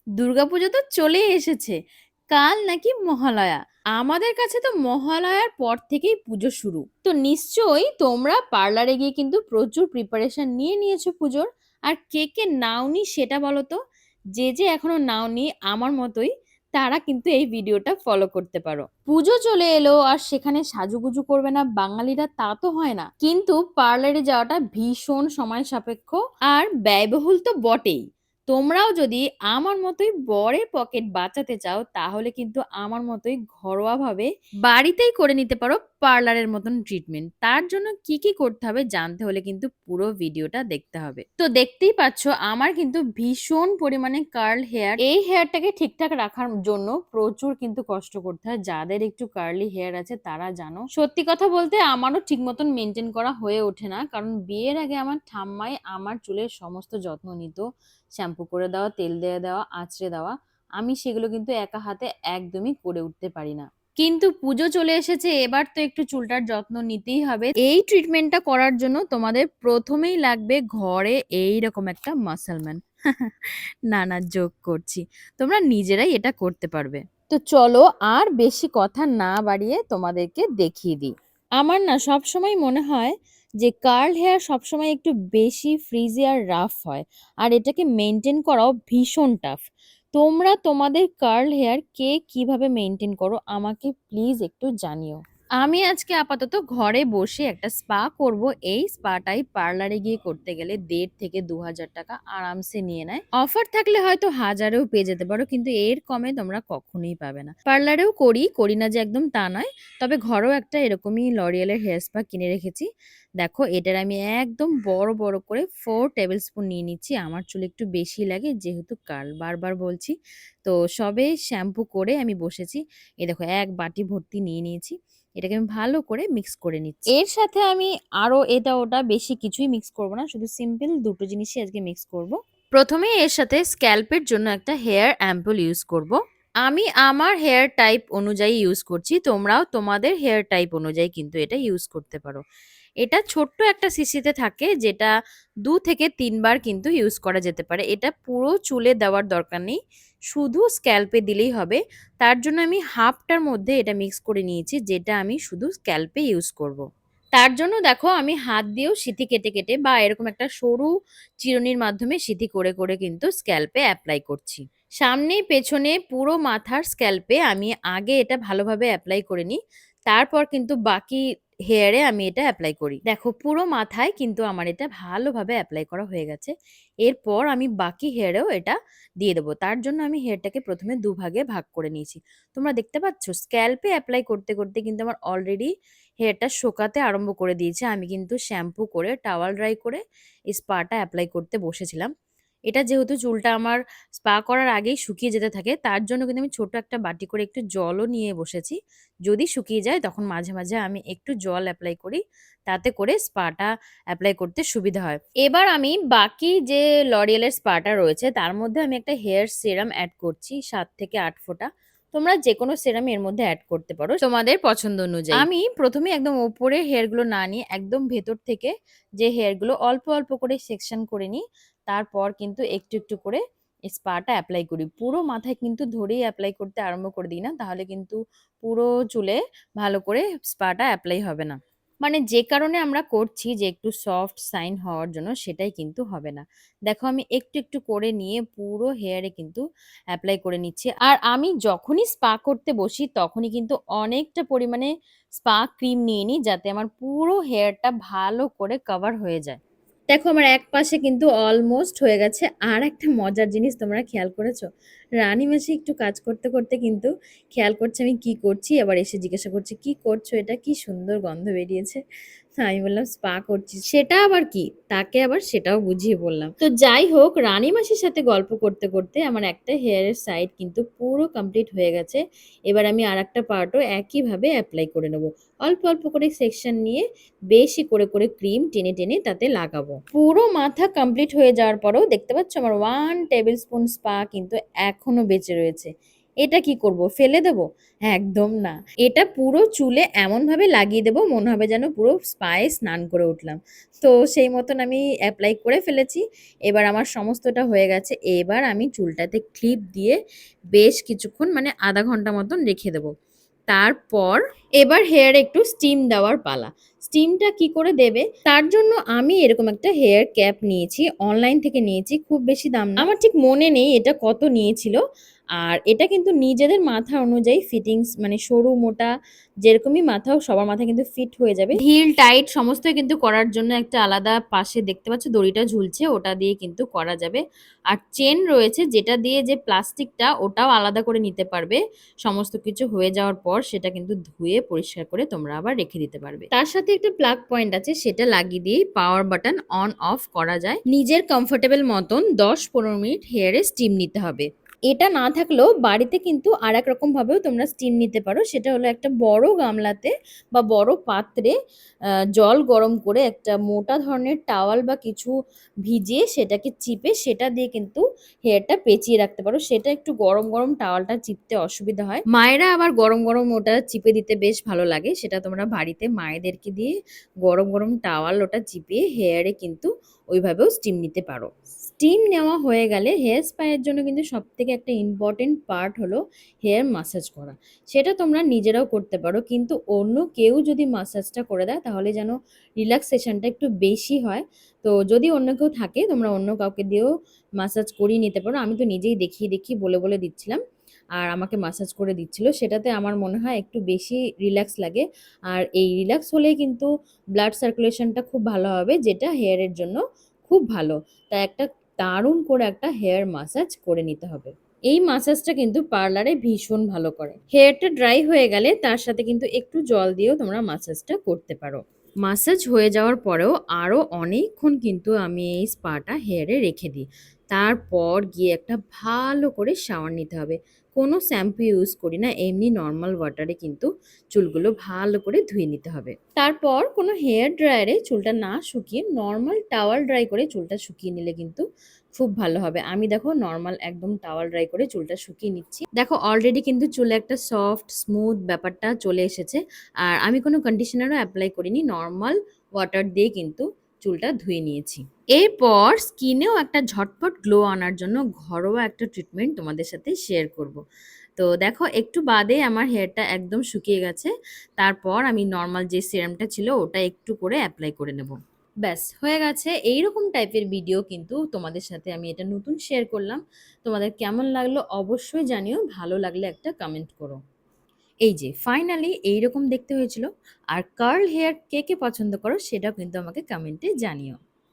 দুর্গাপুজো তো চলেই এসেছে। কাল নাকি মহালয়া। আমাদের কাছে তো মহালয়ার পর থেকেই পুজো শুরু। তো নিশ্চয়ই তোমরা পার্লারে গিয়ে কিন্তু প্রচুর প্রিপারেশন নিয়ে নিয়েছো পুজোর। আর কে কে নাওনি সেটা বলো তো। যে এখনো নাওনি আমার মতোই, তারা কিন্তু এই ভিডিওটা ফলো করতে পারো। পুজো চলে এলো আর সেখানে সাজুগুজু করবে না বাঙালিরা, তা তো হয় না। কিন্তু পার্লারে যাওয়াটা ভীষণ সময় সাপেক্ষ আর ব্যয়বহুল তো বটেই। তোমরাও যদি আমার মতোই বরের পকেট বাঁচাতে চাও তাহলে কিন্তু আমার মতোই ঘরোয়া ভাবে বাড়িতেই করে নিতে পারো পার্লারের মতন ট্রিটমেন্ট। তার জন্য কি কি করতে হবে জানতে হলে কিন্তু পুরো ভিডিওটা দেখতে হবে। তো দেখতেই পাচ্ছ আমার কিন্তু ভীষণ পরিমাণে কার্ল হেয়ার। এই হেয়ারটাকে ঠিকঠাক রাখার জন্য প্রচুর কিন্তু কষ্ট করতে হয়। যাদের একটু কার্লি হেয়ার আছে তারা জানো। সত্যি কথা বলতে আমারও ঠিক মতন মেনটেন করা হয়ে ওঠে না, কারণ বিয়ের আগে আমার ঠাম্মাই আমার চুলের সমস্ত যত্ন নিত। শ্যাম্পু করে দেওয়া, তেল দিয়ে দেওয়া, আঁচড়ে দেওয়া। আমি সেগুলো কিন্তু একা হাতে একদমই করে উঠতে পারি না। কিন্তু পুজো চলে এসেছে, এবার তো একটু চুলটার যত্ন নিতেই হবে। এই ট্রিটমেন্টটা করার জন্য তোমাদের প্রথমেই লাগবে ঘরে এইরকম একটা মাসলম্যান। না না, যোগ করছি, তোমরা নিজেরাই এটা করতে পারবে। তো চলো আর বেশি কথা না বাড়িয়ে তোমাদেরকে দেখিয়ে দিই। আমার না সবসময় মনে হয় যে কার্ল হেয়ার সবসময় একটু বেশি ফ্রিজি আর রাফ হয়, আর এটাকে মেনটেন করাও ভীষণ টাফ। তোমরা তোমাদের কার্ল হেয়ার কে কিভাবে মেনটেন করো আমাকে প্লিজ একটু জানিও। আমি আজকে আপাতত ঘরে বসে একটা স্পা করব। এই স্পাটাই পার্লারে গিয়ে করতে গেলে ১,৫০০ থেকে ২,০০০ টাকা আরামসে নিয়ে নেয়। অফার থাকলে হয়তো হাজারেও পেয়ে যেতে পারো, কিন্তু এর কমে তোমরা কখনোই পাবে না। পার্লারেও করি, করি না যে একদম তা নয়। তবে ঘরেও একটা এরকমই লরিয়ালের হেয়ার স্পা কিনে রেখেছি। দেখো এটার আমি একদম বড় বড় করে 4 টেবিল স্পুন নিয়ে নিচ্ছি। আমার চুল একটু বেশি লাগে যেহেতু কার্ল, বারবার বলছি। তো সবে শ্যাম্পু করে আমি বসেছি। এই দেখো এক বাটি ভর্তি নিয়ে নিয়েছি। এটাকে আমি ভালো করে মিক্স করে নিচ্ছি। এর সাথে আমি আরো এটা ওটা বেশি কিছুই মিক্স করব না, শুধু সিম্পল দুটো জিনিসই আজকে মিক্স করব। প্রথমে এর সাথে স্ক্যাল্পের জন্য একটা হেয়ার অ্যাম্পুল ইউজ করব। আমি আমার হেয়ার টাইপ অনুযায়ী ইউজ করছি, তোমরাও তোমাদের হেয়ার টাইপ অনুযায়ী কিন্তু এটা ইউজ করতে পারো। এটা ছোট্ট একটা শিশিতে থাকে, যেটা 2 থেকে 3 বার কিন্তু ইউজ করা যেতে পারে। এটা পুরো চুলে দেওয়ার দরকার নেই, শুধু স্ক্যাল্পে দিলেই হবে। তার জন্য আমি হাফটার মধ্যে এটা মিক্স করে নিয়েছি, যেটা আমি শুধু স্ক্যাল্পে ইউজ করব। তার জন্য দেখো আমি হাত দিয়েও সিথি কেটে কেটে বা এরকম একটা সরু চিরুনির মাধ্যমে সিথি করে করে কিন্তু স্ক্যাল্পে অ্যাপ্লাই করছি। সামনে পেছনে পুরো মাথার স্ক্যাল্পে আমি আগে এটা ভালোভাবে অ্যাপ্লাই করে নিই, তারপর কিন্তু বাকি হেয়ারে আমি এটা অ্যাপ্লাই করি। দেখো পুরো মাথায় কিন্তু আমার এটা ভালোভাবে অ্যাপ্লাই করা হয়ে গেছে। এরপর আমি বাকি হেয়ারেও এটা দিয়ে দেবো। তার জন্য আমি হেয়ারটাকে প্রথমে দুভাগে ভাগ করে নিয়েছি। তোমরা দেখতে পাচ্ছ স্ক্যাল্পে অ্যাপ্লাই করতে করতে কিন্তু আমার অলরেডি হেয়ারটা শোকাতে আরম্ভ করে দিয়েছে। আমি কিন্তু শ্যাম্পু করে টাওয়াল ড্রাই করে এই স্পাটা অ্যাপ্লাই করতে বসেছিলাম। এটা যেহেতু চুলটা আমার স্পা করার আগেই শুকিয়ে যেতে থাকে, তার জন্য কিন্তু আমি ছোট একটা বাটি করে একটু জলও নিয়ে বসেছি। যদি শুকিয়ে যায় তখন মাঝে মাঝে আমি একটু জল অ্যাপ্লাই করি, তাতে করে স্পাটা অ্যাপ্লাই করতে সুবিধা হয়। এবার আমি বাকি যে লরিয়েলের স্পাটা রয়েছে তার মধ্যে আমি একটা হেয়ার সিরাম অ্যাড করছি 7 থেকে 8 ফোঁটা। তোমরা যে কোনো সিরাম এর মধ্যে অ্যাড করতে পারো তোমাদের পছন্দ অনুযায়ী। আমি প্রথমে একদম ওপরে হেয়ারগুলো না নিয়ে একদম ভেতর থেকে যে হেয়ারগুলো অল্প অল্প করে সেকশন করে নিই, তারপর কিন্তু একটু একটু করে স্পাটা অ্যাপ্লাই করি। পুরো মাথায় কিন্তু ধরেই অ্যাপ্লাই করতে আরম্ভ করে দিই না, তাহলে কিন্তু পুরো চুলে ভালো করে স্পাটা অ্যাপ্লাই হবে না। মানে যে কারণে আমরা করছি যে একটু সফট সাইন হওয়ার জন্য, সেটাই কিন্তু হবে না। দেখো আমি একটু একটু করে নিয়ে পুরো হেয়ারে কিন্তু অ্যাপ্লাই করে নিচ্ছি। আর আমি যখনই স্পা করতে বসি তখনই কিন্তু অনেকটা পরিমাণে স্পা ক্রিম নিয়ে নিই, যাতে আমার পুরো হেয়ারটা ভালো করে কভার হয়ে যায়। দেখো আমার এক পাশে কিন্তু অলমোস্ট হয়ে গেছে। আর একটা মজার জিনিস তোমরা খেয়াল করেছো, রানী মাসি একটু কাজ করতে করতে কিন্তু খেয়াল করছে আমি কি করছি, আবার এসে জিজ্ঞাসা করছে কি করছো, এটা কি সুন্দর গন্ধ বেরিয়েছে। আমি বললাম স্পা করছি। সেটা আবার কি, তাকে আবার সেটাও বুঝিয়ে বললাম। তো যাই হোক, রানী মাসির সাথে গল্প করতে করতে আমার একটা হেয়ারের সাইড কিন্তু পুরো কমপ্লিট হয়ে গেছে। এবার আমি আর একটা পার্টও একইভাবে অ্যাপ্লাই করে নেবো। অল্প অল্প করে সেকশন নিয়ে বেশি করে করে ক্রিম টেনে টেনে তাতে লাগাবো। পুরো মাথা কমপ্লিট হয়ে যাওয়ার পরেও দেখতে পাচ্ছ আমার 1 টেবিল স্পুন স্পা কিন্তু এখনো বেঁচে রয়েছে। এটা কি করব? ফেলে দেব? একদম না। এটা পুরো চুলে এমনভাবে লাগিয়ে দেব মনে হবে যেন পুরো স্পায় স্নান করে উঠলাম। তো সেই মতন আমি এপ্লাই করে ফেলেছি। এবার আমার সমস্তটা হয়ে গেছে। এবার আমি চুলটাতে ক্লিপ দিয়ে বেশ কিছুক্ষণ মানে ০.৫ ঘন্টা মতন রেখে দেব। তারপর এবার হেয়ারে একটু স্টিম দেওয়ার পালা। স্টিমটা কি করে দেবে? তার জন্য আমি এরকম একটা হেয়ার ক্যাপ নিয়েছি। অনলাইন থেকে নিয়েছি। খুব বেশি দাম না। আমার ঠিক মনে নেই এটা কত নিয়েছিল। আর এটা কিন্তু নিজেদের মাথা অনুযায়ী ফিটিংস মানে সরু মোটা যেরকমই মাথা হোক সবার মাথায় কিন্তু ফিট হয়ে যাবে। ঢিল টাইট সমস্তই কিন্তু করার জন্য একটা আলাদা পাশে দেখতে পাচ্ছ দড়িটা ঝুলছে ওটা দিয়ে কিন্তু করা যাবে। আর চেন রয়েছে যেটা দিয়ে যে প্লাস্টিকটা ওটাও আলাদা করে নিতে পারবে। সমস্ত কিছু হয়ে যাওয়ার পর সেটা কিন্তু ধুয়ে পরিষ্কার করে তোমরা আবার রেখে দিতে পারবে। তার সাথে একটা প্লাগ পয়েন্ট আছে সেটা লাগিয়ে দিয়েই পাওয়ার বাটন অন অফ করা যায়। নিজের কমফোর্টেবল মতন ১০-১৫ মিনিট হেয়ারে স্টিম নিতে হবে। এটা না থাকলেও বাড়িতে কিন্তু আরেক রকম ভাবেও তোমরা স্টিম নিতে পারো। সেটা হলো একটা বড় গামলাতে বা বড় পাত্রে জল গরম করে একটা মোটা ধরনের টাওয়াল বা কিছু ভিজিয়ে সেটাকে চিপে সেটা দিয়ে কিন্তু হেয়ারটা পেঁচিয়ে রাখতে পারো। সেটা একটু গরম, গরম টাওয়ালটা চিপতে অসুবিধা হয়। মায়েরা আবার গরম, গরম ওটা চিপে দিতে বেশ ভালো লাগে। সেটা তোমরা বাড়িতে মায়েদেরকে দিয়ে গরম, গরম টাওয়াল ওটা চিপিয়ে হেয়ারে কিন্তু ওইভাবেও স্টিম নিতে পারো। স্টিম নেওয়া হয়ে গেলে হেয়ার স্পায়ের জন্য কিন্তু সবথেকে একটা ইম্পর্টেন্ট পার্ট হলো হেয়ার মাসাজ করা। সেটা তোমরা নিজেরাও করতে পারো কিন্তু অন্য কেউ যদি মাসাজটা করে দেয় তাহলে যেন রিল্যাক্সেশনটা একটু বেশি হয়। তো যদি অন্য কেউ থাকে তোমরা অন্য কাউকে দিয়েও মাসাজ করিয়ে নিতে পারো। আমি তো নিজেই দেখিয়ে, দেখিয়ে বলে, বলে দিচ্ছিলাম। আর আমাকে মাসাজ করে দিচ্ছিল। সেটাতে আমার মনে হয় একটু বেশি রিল্যাক্স লাগে। আর এই রিল্যাক্স হলেই কিন্তু ব্লাড সার্কুলেশনটা খুব ভালো হবে যেটা হেয়ারের জন্য খুব ভালো। তাই একটা দারুণ করে একটা হেয়ার মাসাজ করে নিতে হবে। এই মাসাজটা কিন্তু পার্লারে ভীষণ ভালো করে। হেয়ারটা ড্রাই হয়ে গেলে তার সাথে কিন্তু একটু জল দিয়েও তোমরা মাসাজটা করতে পারো। মাসাজ হয়ে যাওয়ার পরেও আরো অনেকক্ষণ কিন্তু আমি এই স্পাটা হেয়ারে রেখে দিই। তারপর গিয়ে একটা ভালো করে শাওয়ার নিতে হবে। কোনো শ্যাম্পু ইউজ করি না, এমনি নরমাল ওয়াটারে কিন্তু চুলগুলো ভালো করে ধুয়ে নিতে হবে। তারপর কোনো হেয়ার ড্রায়ারে চুলটা না শুকিয়ে নরমাল টাওয়াল ড্রাই করে চুলটা শুকিয়ে নিলে কিন্তু খুব ভালো হবে। আমি দেখো নরমাল একদম টাওয়াল ড্রাই করে চুলটা শুকিয়ে নিচ্ছি। দেখো অলরেডি কিন্তু চুলে একটা সফট স্মুথ ব্যাপারটা চলে এসেছে। আর আমি কোনো কন্ডিশনারও এপ্লাই করিনি। নরমাল ওয়াটার দিয়ে কিন্তু চুলটা ধুয়ে নিয়েছি। এরপর স্কিনেও একটা ঝটপট গ্লো আনার জন্য ঘরোয়া একটা ট্রিটমেন্ট তোমাদের সাথে শেয়ার করব। তো দেখো একটু বাদে আমার হেয়ারটা একদম শুকিয়ে গেছে। তারপর আমি নরমাল যে সিরামটা ছিল ওটা একটু করে এপ্লাই করে নেব। ব্যাস হয়ে গেছে। এইরকম টাইপের ভিডিও কিন্তু তোমাদের সাথে আমি এটা নতুন শেয়ার করলাম। তোমাদের কেমন লাগলো অবশ্যই জানিও। ভালো লাগলে একটা কমেন্ট করো। এই যে ফাইনালি এইরকম দেখতে হয়েছিল। আর কার্ল হেয়ার কে, কে পছন্দ করো সেটাও কিন্তু আমাকে কমেন্টে জানিও।